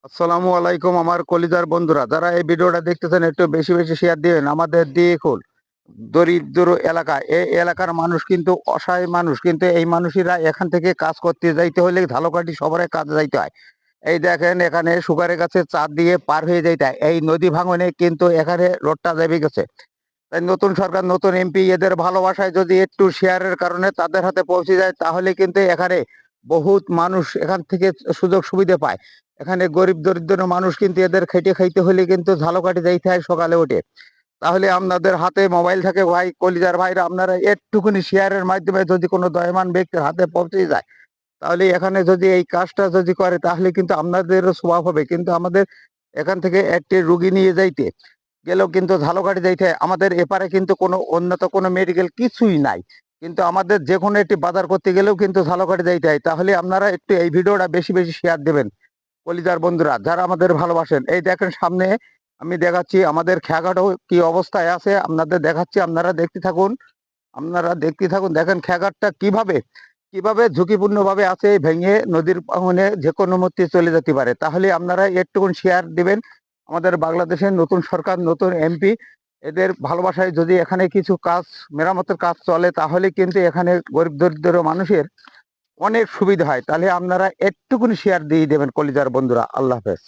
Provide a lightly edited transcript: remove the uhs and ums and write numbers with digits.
আসসালামু আলাইকুম আমার কলিজার বন্ধুরা, যারা এই ভিডিওটা দেখতেছেন একটু বেশি বেশি শেয়ার দিবেন। আমাদের দেখুন দরিদ্র এলাকা, এই এলাকার মানুষ কিন্তু অসহায় মানুষ, কিন্তু এই মানুষেরা এখান থেকে কাজ করতে যাইতে হলে ঝালকাঠি শহরে কাজে যাইতে হয়। এই দেখেন এখানে সুগারের গাছের চার দিয়ে পার হয়ে যাইতে হয়। এই নদী ভাঙনে কিন্তু এখানে রোডটা যাবে গেছে। তাই নতুন সরকার, নতুন এমপি এদের ভালোবাসায় যদি একটু শেয়ারের কারণে তাদের হাতে পৌঁছে যায়, তাহলে কিন্তু এখানে বহুত মানুষ এখান থেকে সুযোগ সুবিধা পায়। এখানে গরিব দরিদ্র মানুষ কিন্তু এদের খেটে খাইতে হলে কিন্তু ঝালকাঠি যাইতে হয় সকালে উঠে। তাহলে আপনাদের হাতে মোবাইল থাকে ভাই, কলিজার ভাইরা, আপনারা একটুখানি শেয়ারের মাধ্যমে যদি কোনো দয়মান ব্যক্তির হাতে পৌঁছে যায়, তাহলে এখানে যদি এই কাজটা যদি করে, তাহলে কিন্তু আপনাদেরও স্বভাব হবে। কিন্তু আমাদের এখান থেকে একটি রুগী নিয়ে যাইতে গেলেও কিন্তু ঝালকাঠি যাইতে হয়। আমাদের এপারে কিন্তু কোনো উন্নত কোনো মেডিকেল কিছুই নাই, কিন্তু আমাদের যে কোনো একটি বাজার করতে গেলেও কিন্তু ঝালকাঠি যাইতে হয়। তাহলে আপনারা একটু এই ভিডিওটা বেশি বেশি শেয়ার দেবেন কলিজার বন্ধুরা, যারা আমাদের ভালোবাসেন। এই দেখেন সামনে আমি দেখাচ্ছি আমাদের খেয়াঘাটও কি অবস্থায় আছে, আপনাদের দেখাচ্ছি। আপনারা দেখতে থাকুন। দেখেন খেয়াঘাটটা কিভাবে কিভাবে ঝুঁকিপূর্ণ ভাবে আছে, ভেঙে নদীর ভাঙনে যে কোনো মুহূর্তে চলে যেতে পারে। তাহলে আপনারা একটুকুন শেয়ার দিবেন। আমাদের বাংলাদেশের নতুন সরকার, নতুন এমপি, এদের ভালোবাসায় যদি এখানে কিছু কাজ, মেরামতের কাজ চলে, তাহলে কিন্তু এখানে গরিব দরিদ্র মানুষের অনেক সুবিধা হয়। তাহলে আপনারা একটুকুনি শেয়ার দিয়ে দেবেন কলিজার বন্ধুরা। আল্লাহ হাফেজ।